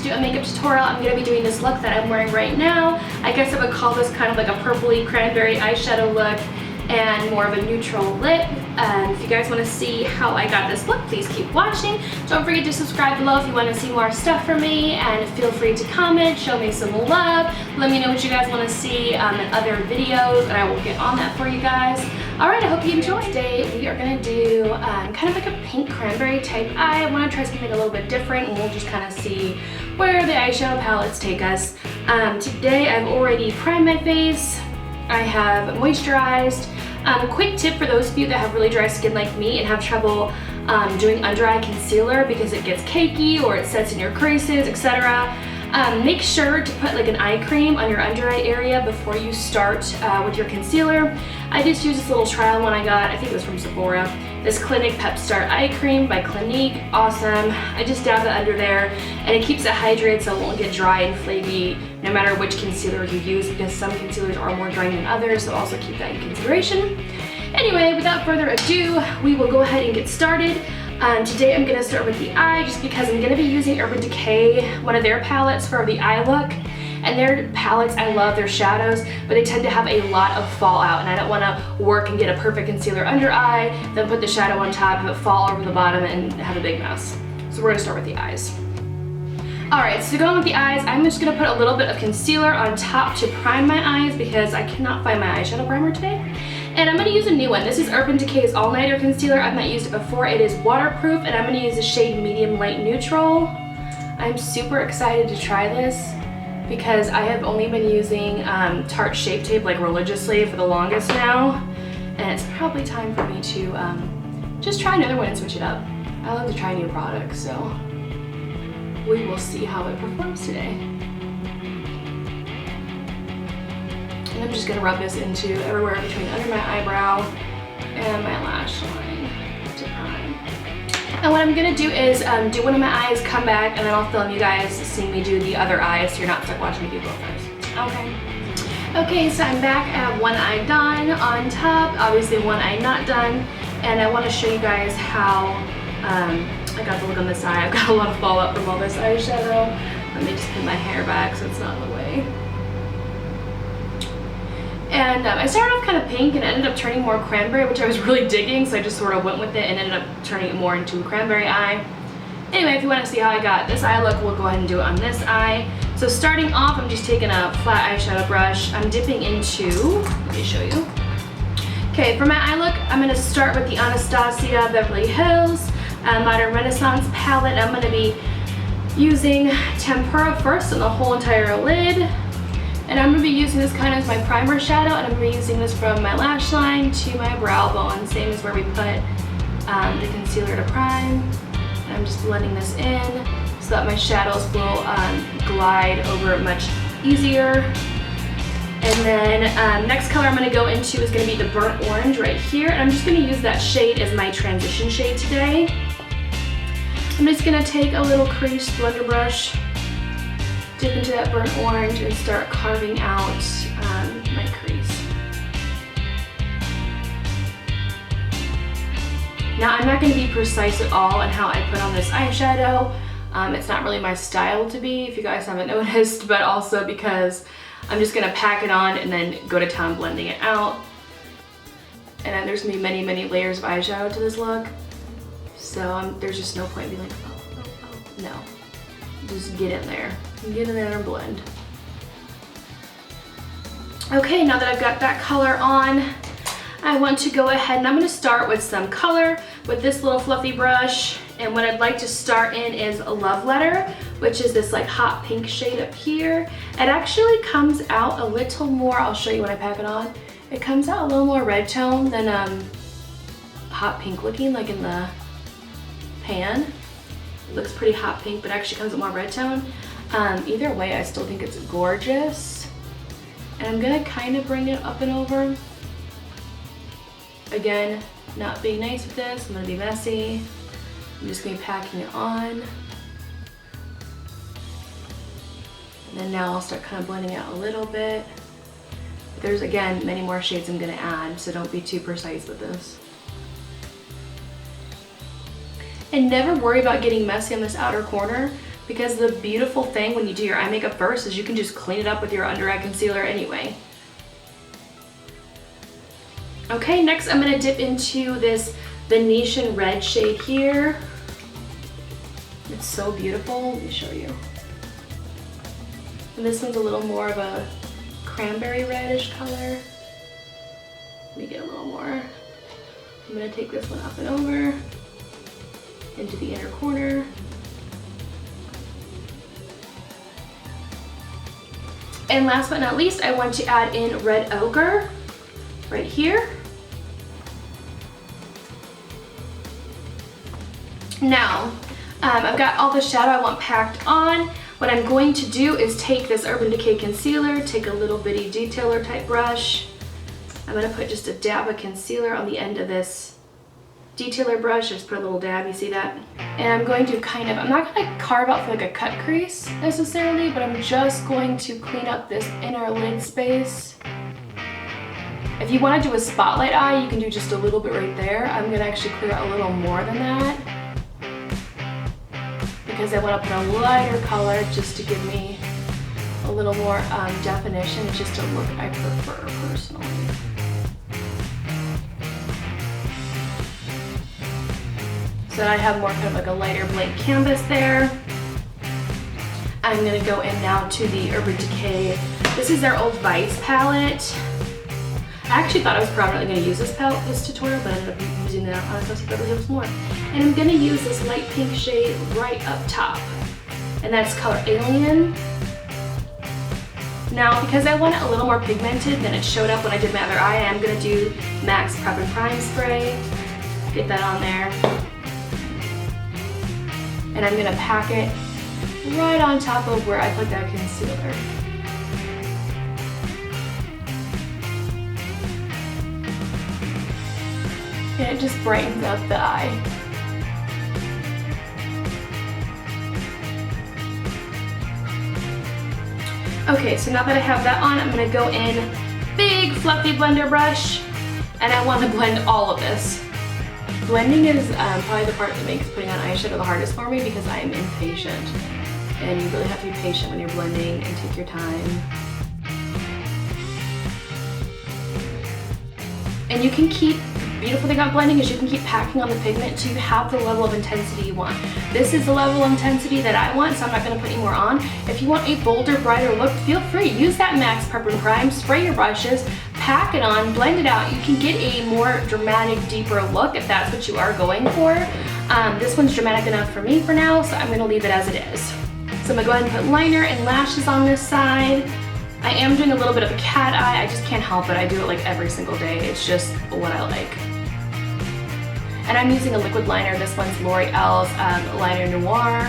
do a makeup tutorial. I'm going to be doing this look that I'm wearing right now. I guess I would call this kind of like a purpley cranberry eyeshadow look and more of a neutral lip. If you guys want to see how I got this look, please keep watching. Don't forget to subscribe below if you want to see more stuff from me, and feel free to comment, show me some love, let me know what you guys want to see in other videos, and I will get on that for you guys. Alright, I hope you enjoy. Today we are going to do kind of like a pink cranberry type eye. I want to try something a little bit different, and we'll just kind of see where the eyeshadow palettes take us. Today I've already primed my face. I have moisturized. Quick tip for those of you that have really dry skin like me and have trouble doing under eye concealer because it gets cakey or it sets in your creases, etc. Make sure to put like an eye cream on your under eye area before you start with your concealer. I just used this little trial one I got, I think it was from Sephora, this Clinique Pep Start Eye Cream by Clinique. Awesome. I just dab it under there and it keeps it hydrated so it won't get dry and flaky no matter which concealer you use, because some concealers are more drying than others, so also keep that in consideration. Anyway, without further ado, we will go ahead and get started. Today I'm going to start with the eye just because I'm going to be using Urban Decay, one of their palettes for the eye look. And their palettes, I love their shadows, but they tend to have a lot of fallout, and I don't want to work and get a perfect concealer under eye, then put the shadow on top, have it fall over the bottom, and have a big mess. So we're going to start with the eyes. Alright, so going with the eyes, I'm just going to put a little bit of concealer on top to prime my eyes because I cannot find my eyeshadow primer today. And I'm going to use a new one. This is Urban Decay's All Nighter Concealer. I've not used it before. It is waterproof, and I'm going to use the shade Medium Light Neutral. I'm super excited to try this because I have only been using Tarte Shape Tape like religiously for the longest now, and it's probably time for me to just try another one and switch it up. I love to try new products, so we will see how it performs today. And I'm just going to rub this into everywhere between under my eyebrow and my lash line to prime. And what I'm going to do is do one of my eyes, come back, and then I'll film you guys seeing me do the other eye so you're not stuck watching me do both eyes. Okay, so I'm back. I have one eye done on top, obviously one eye not done, and I want to show you guys how I got the look on this eye. I've got a lot of fallout from all this eyeshadow. Let me just put my hair back so it's not in the way. And I started off kind of pink and ended up turning more cranberry, which I was really digging, so I just sort of went with it and ended up turning it more into a cranberry eye. Anyway, if you want to see how I got this eye look, we'll go ahead and do it on this eye. So starting off, I'm just taking a flat eyeshadow brush. I'm dipping into, let me show you. Okay, for my eye look, I'm going to start with the Anastasia Beverly Hills Modern Renaissance palette. I'm going to be using Tempera first on the whole entire lid. And I'm going to be using this kind of as my primer shadow, and I'm going to be using this from my lash line to my brow bone, same as where we put the concealer to prime. And I'm just blending this in so that my shadows will glide over much easier. And then next color I'm going to go into is going to be the burnt orange right here, and I'm just going to use that shade as my transition shade today. I'm just going to take a little crease blender brush, dip into that burnt orange, and start carving out my crease. Now I'm not going to be precise at all in how I put on this eyeshadow. It's not really my style to be, if you guys haven't noticed, but also because I'm just going to pack it on and then go to town blending it out. And then there's going to be many, many layers of eyeshadow to this look. So there's just no point in being like, oh, no. Just get in there. Get in there and blend. Okay, now that I've got that color on, I want to go ahead and I'm going to start with some color with this little fluffy brush. And what I'd like to start in is a Love Letter, which is this like hot pink shade up here. It actually comes out a little more, I'll show you when I pack it on. It comes out a little more red tone than hot pink looking, like in the pan. It looks pretty hot pink, but actually comes with more red tone. Either way, I still think it's gorgeous. And I'm gonna kind of bring it up and over. Again, not being nice with this, I'm gonna be messy. I'm just gonna be packing it on. And then now I'll start kind of blending it out a little bit. There's, again, many more shades I'm gonna add, so don't be too precise with this. And never worry about getting messy on this outer corner, because the beautiful thing when you do your eye makeup first is you can just clean it up with your under eye concealer anyway. Okay, next I'm gonna dip into this Venetian red shade here. It's so beautiful, let me show you. And this one's a little more of a cranberry reddish color. Let me get a little more. I'm gonna take this one up and over into the inner corner. And last but not least, I want to add in red ochre right here. Now, I've got all the shadow I want packed on. What I'm going to do is take this Urban Decay concealer, take a little bitty detailer type brush. I'm gonna put just a dab of concealer on the end of this detailer brush. Just put a little dab, you see that? And I'm going to kind of, I'm not gonna carve out for like a cut crease necessarily, but I'm just going to clean up this inner lid space. If you wanna do a spotlight eye, you can do just a little bit right there. I'm gonna actually clear out a little more than that, because I want to put a lighter color just to give me a little more definition. It's just a look I prefer personally. So I have more kind of like a lighter blank canvas there. I'm going to go in now to the Urban Decay. This is their Old Vice palette. I actually thought I was probably going to use this palette for this tutorial, but I ended up using that on Beverly Hills more. And I'm going to use this light pink shade right up top, and that's color Alien. Now, because I want it a little more pigmented than it showed up when I did my other eye, I'm going to do MAC's Prep and Prime Spray. Get that on there. And I'm going to pack it right on top of where I put that concealer. And it just brightens up the eye. Okay, so now that I have that on, I'm gonna go in big fluffy blender brush, and I want to blend all of this. Blending is probably the part that makes putting on eyeshadow the hardest for me, because I am impatient. And you really have to be patient when you're blending and take your time. And you can keep, the beautiful thing about blending is you can keep packing on the pigment until you have the level of intensity you want. This is the level of intensity that I want, so I'm not going to put any more on. If you want a bolder, brighter look, feel free. Use that MAC's Prep and Prime, spray your brushes, pack it on, blend it out. You can get a more dramatic, deeper look if that's what you are going for. This one's dramatic enough for me for now, so I'm going to leave it as it is. So I'm going to go ahead and put liner and lashes on this side. I am doing a little bit of a cat eye. I just can't help it. I do it like every single day. It's just what I like. And I'm using a liquid liner. This one's L'Oreal's Liner Noir.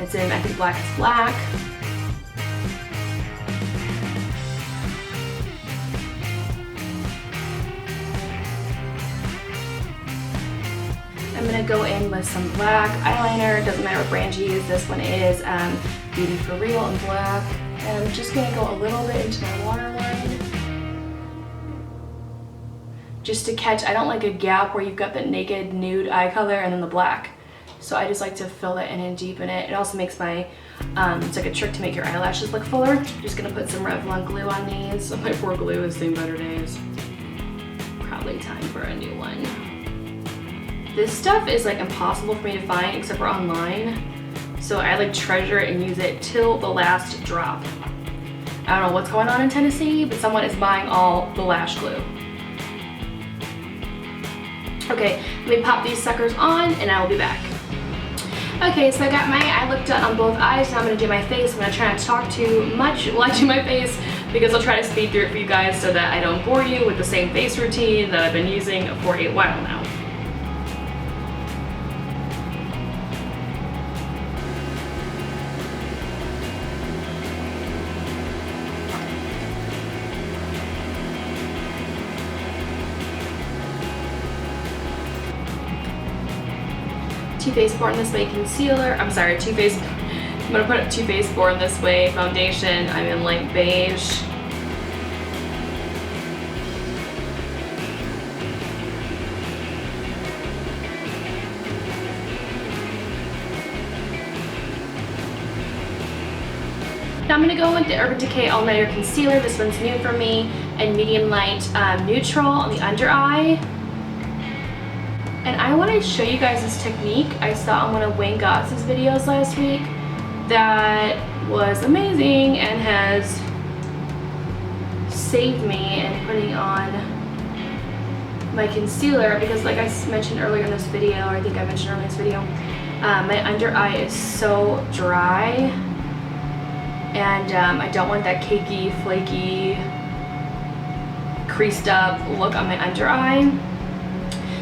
It's in, I think, Black is Black. I'm gonna go in with some black eyeliner. It doesn't matter what brand you use. This one is Beauty For Real in black. And I'm just gonna go a little bit into my waterline. Just to catch, I don't like a gap where you've got the naked nude eye color and then the black. So I just like to fill that in and deepen it. It also makes my, it's like a trick to make your eyelashes look fuller. Just gonna put some Revlon glue on these. So my poor glue has seen better days. Probably time for a new one. This stuff is like impossible for me to find except for online. So I like treasure it and use it till the last drop. I don't know what's going on in Tennessee, but someone is buying all the lash glue. Okay, let me pop these suckers on and I will be back. Okay, so I got my eye look done on both eyes. Now I'm gonna do my face. I'm gonna try not to talk too much while I do my face, because I'll try to speed through it for you guys so that I don't bore you with the same face routine that I've been using for a while now. Too Faced Born This Way concealer. I'm sorry, I'm gonna put Too Faced Born This Way foundation. I'm in light beige. Now I'm gonna go in with the Urban Decay All Nighter Concealer. This one's new for me, and medium light neutral on the under eye. And I want to show you guys this technique I saw on one of Wayne Gotts's videos last week that was amazing and has saved me in putting on my concealer, because like I mentioned earlier in this video, or I think I mentioned earlier in this video, my under eye is so dry, and I don't want that cakey, flaky, creased up look on my under eye.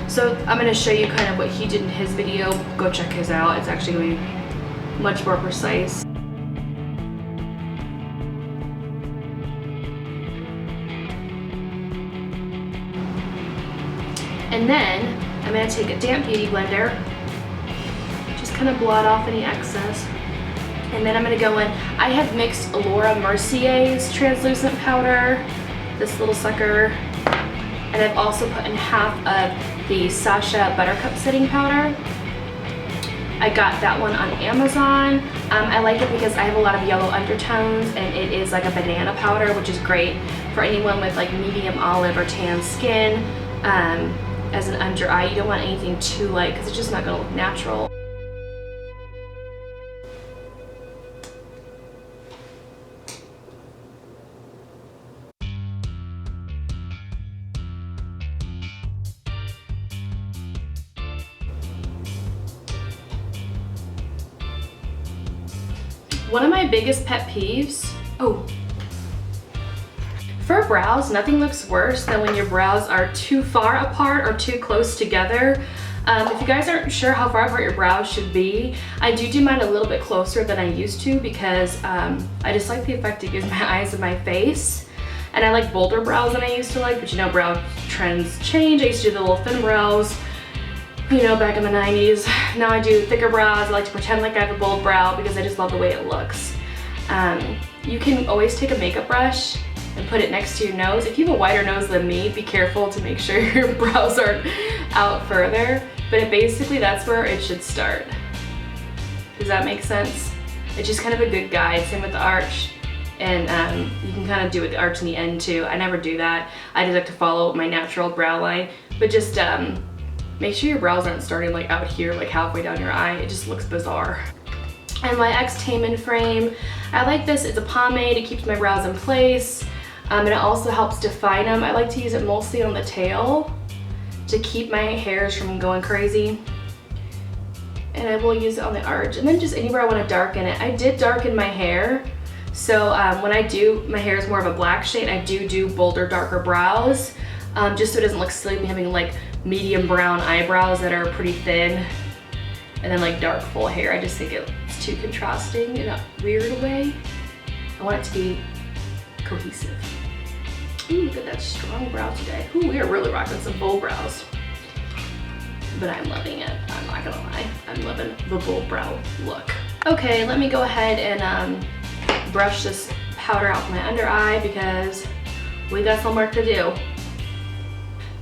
So I'm going to show you kind of what he did in his video. Go check his out. It's actually going to be much more precise. And then I'm going to take a damp beauty blender, just kind of blot off any excess. And then I'm going to go in, I have mixed Laura Mercier's translucent powder, this little sucker, and I've also put in half of the Sasha Buttercup setting powder. I got that one on Amazon. I like it because I have a lot of yellow undertones, and it is like a banana powder, which is great for anyone with like medium olive or tan skin. As an under eye, you don't want anything too light because it's just not gonna look natural. One of my biggest pet peeves, for brows, nothing looks worse than when your brows are too far apart or too close together. If you guys aren't sure how far apart your brows should be, I do mine a little bit closer than I used to, because I just like the effect it gives my eyes and my face. And I like bolder brows than I used to like, but you know, brow trends change. I used to do the little thin brows, you know, back in the 90s. Now I do thicker brows. I like to pretend like I have a bold brow because I just love the way it looks. You can always take a makeup brush and put it next to your nose. If you have a wider nose than me, be careful to make sure your brows aren't out further. But basically that's where it should start. Does that make sense? It's just kind of a good guide. Same with the arch. And you can kind of do it with the arch in the end too. I never do that. I just like to follow my natural brow line. But just make sure your brows aren't starting like out here, like halfway down your eye. It just looks bizarre. And my X-Tainment frame, I like this. It's a pomade. It keeps my brows in place. And it also helps define them. I like to use it mostly on the tail to keep my hairs from going crazy. And I will use it on the arch. And then just anywhere I want to darken it. I did darken my hair. So when I do, my hair is more of a black shade, I do bolder, darker brows. Just so it doesn't look silly me having like medium brown eyebrows that are pretty thin. And then like dark full hair. I just think it's too contrasting in a weird way. I want it to be cohesive. Ooh, look at that strong brow today. Ooh, we are really rocking some bold brows. But I'm loving it, I'm not gonna lie. I'm loving the bold brow look. Okay, let me go ahead and brush this powder out my under eye because we got some work to do.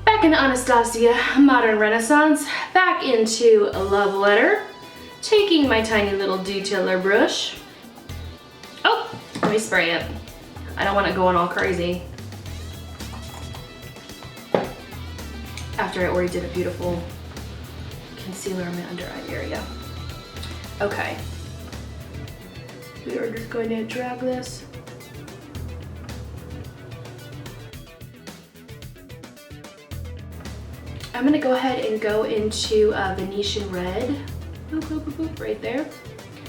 Back into Anastasia Modern Renaissance, back into a love letter, taking my tiny little detailer brush. Oh, let me spray it. I don't want it going all crazy. After I already did a beautiful concealer on my under eye area. Okay. We are just going to drag this. I'm gonna go ahead and go into Venetian Red. Boop, boop, boop, boop, right there.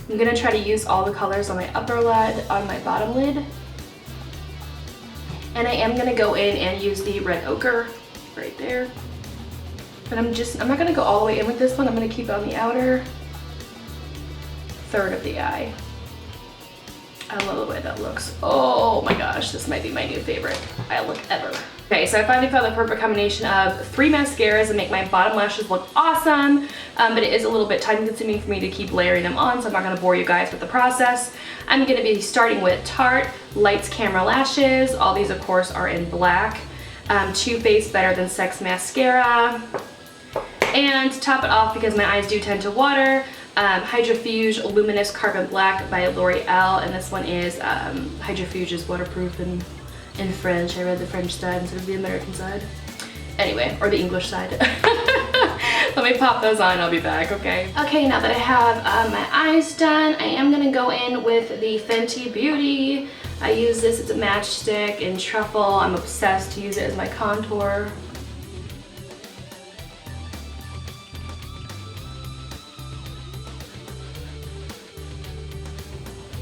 I'm gonna try to use all the colors on my upper lid, on my bottom lid. And I am gonna go in and use the red ochre right there. But I'm not gonna go all the way in with this one. I'm gonna keep it on the outer third of the eye. I love the way that looks. Oh my gosh, this might be my new favorite eye look ever. Okay, so I finally found the perfect combination of 3 mascaras and make my bottom lashes look awesome, but it is a little bit time consuming for me to keep layering them on, so I'm not gonna bore you guys with the process. I'm gonna be starting with Tarte Lights Camera Lashes. All these, of course, are in black. Too Faced Better Than Sex Mascara. And to top it off, because my eyes do tend to water, Hydrofuge Luminous Carbon Black by L'Oreal, and this one is Hydrofuge is waterproof in French. I read the French side instead of the American side. Anyway, or the English side. Let me pop those on, I'll be back, okay? Okay, now that I have my eyes done, I am gonna go in with the Fenty Beauty. I use this, it's a matchstick in Truffle. I'm obsessed to use it as my contour.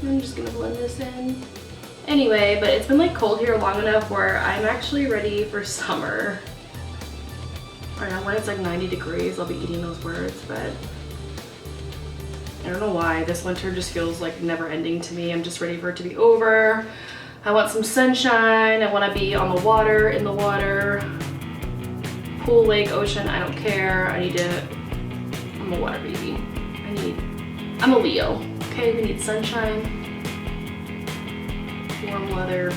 I'm just gonna blend this in. Anyway, but it's been like cold here long enough where I'm actually ready for summer. I know when it's like 90 degrees, I'll be eating those words, but I don't know why. This winter just feels like never ending to me. I'm just ready for it to be over. I want some sunshine. I want to be on the water, in the water, pool, lake, ocean, I don't care. I need to, I'm a water baby. I'm a Leo, okay? We need sunshine, warm weather.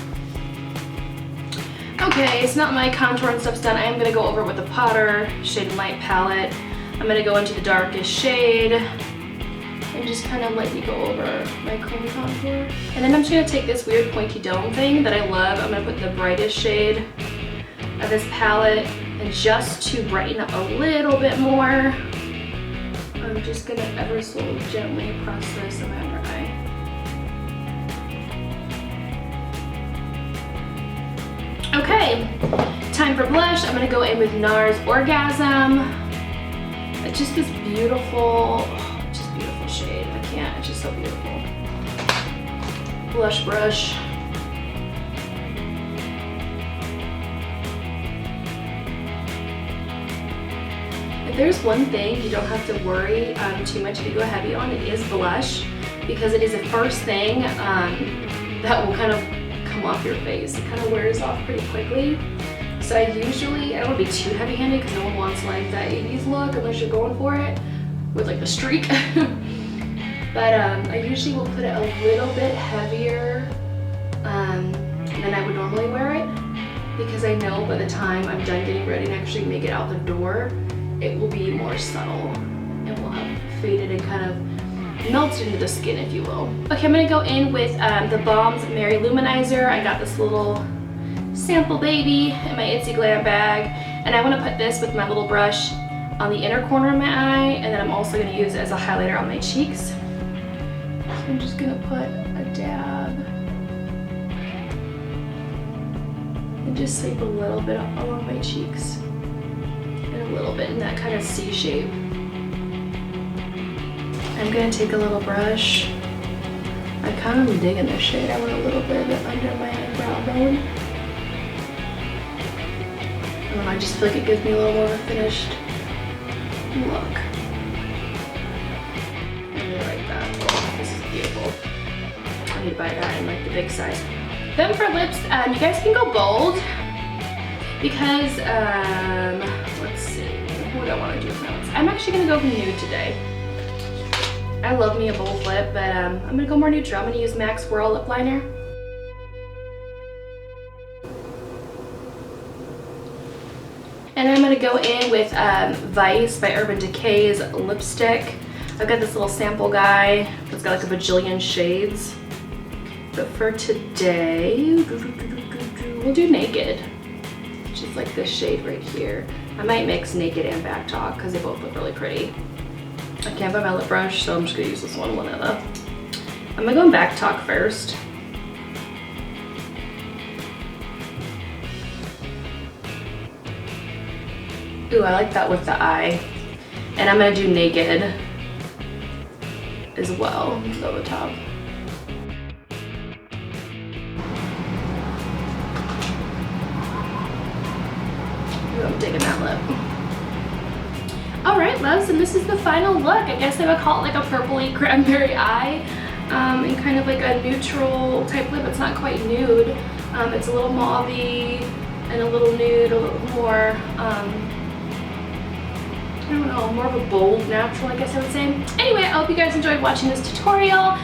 Okay, so now my contour and stuff's done. I am gonna go over with the Potter Shade and Light palette. I'm gonna go into the darkest shade and just kind of lightly go over my cream contour. And then I'm just gonna take this weird pointy dome thing that I love. I'm gonna put the brightest shade of this palette, and just to brighten up a little bit more, I'm just gonna ever so gently press this in my under eye. Okay, time for blush. I'm gonna go in with NARS Orgasm. It's just this beautiful, just beautiful shade. I can't, it's just so beautiful. Blush brush. If there's one thing you don't have to worry too much if you go heavy on, it is blush, because it is the first thing that will kind of come off your face. It kind of wears off pretty quickly. So I don't want to be too heavy-handed because no one wants like that 80s look unless you're going for it with like the streak. But I usually will put it a little bit heavier than I would normally wear it, because I know by the time I'm done getting ready and actually make it out the door, it will be more subtle and will have faded and kind of melted into the skin, if you will. Okay, I'm gonna go in with the Balm's Mary Luminizer. I got this little sample baby in my Itsy Glam bag, and I want to put this with my little brush on the inner corner of my eye, and then I'm also going to use it as a highlighter on my cheeks. So I'm just going to put a dab and just sweep a little bit along my cheeks and a little bit in that kind of C shape. I'm going to take a little brush. I kind of am digging this shade. I want a little bit of it under my brow bone. And I just feel like it gives me a little more of a finished look. I really like that. Oh, this is beautiful. I need to buy that in like the big size. Then for lips, you guys can go bold, because, let's see, what do I want to do with my lips? I'm actually going to go nude today. I love me a bold lip, but I'm going to go more neutral. I'm going to use MAC Swirl lip liner. And I'm going to go in with Vice by Urban Decay's lipstick. I've got this little sample guy that's got like a bajillion shades. But for today, we'll do Naked, which is like this shade right here. I might mix Naked and Back Talk because they both look really pretty. I can't find my lip brush, so I'm just going to use this one, Vanilla. I'm going to go in Back Talk first. Ooh, I like that with the eye. And I'm gonna do Naked as well, over the top. Ooh, I'm digging that lip. All right, loves, and this is the final look. I guess I would call it like a purpley cranberry eye, and kind of like a neutral type lip. It's not quite nude. It's a little mauve-y and a little nude, a little more, I don't know, more of a bold natural, I guess I would say. Anyway, I hope you guys enjoyed watching this tutorial.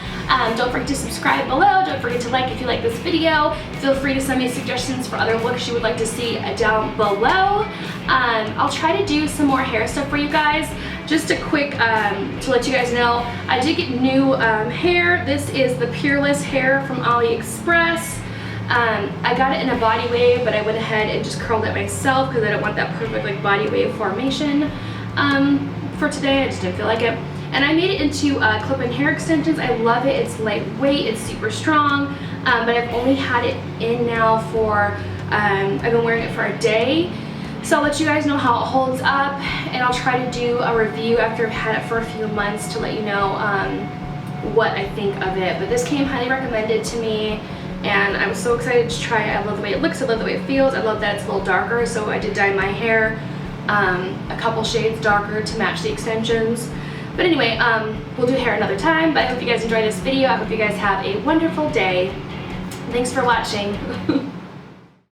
Don't forget to subscribe below. Don't forget to like if you like this video. Feel free to send me suggestions for other looks you would like to see down below. I'll try to do some more hair stuff for you guys. just a quick, to let you guys know, I did get new hair. This is the Peerless hair from AliExpress. I got it in a body wave, but I went ahead and just curled it myself because I don't want that perfect like body wave formation for today. I just didn't feel like it. And I made it into clip-in hair extensions. I love it. It's lightweight, it's super strong, but I've only had it in now for, I've been wearing it for a day. So I'll let you guys know how it holds up, and I'll try to do a review after I've had it for a few months to let you know what I think of it. But this came highly recommended to me, and I was so excited to try it. I love the way it looks, I love the way it feels, I love that it's a little darker, so I did dye my hair a couple shades darker to match the extensions. But anyway, we'll do hair another time, but I hope you guys enjoyed this video. I hope you guys have a wonderful day. Thanks for watching.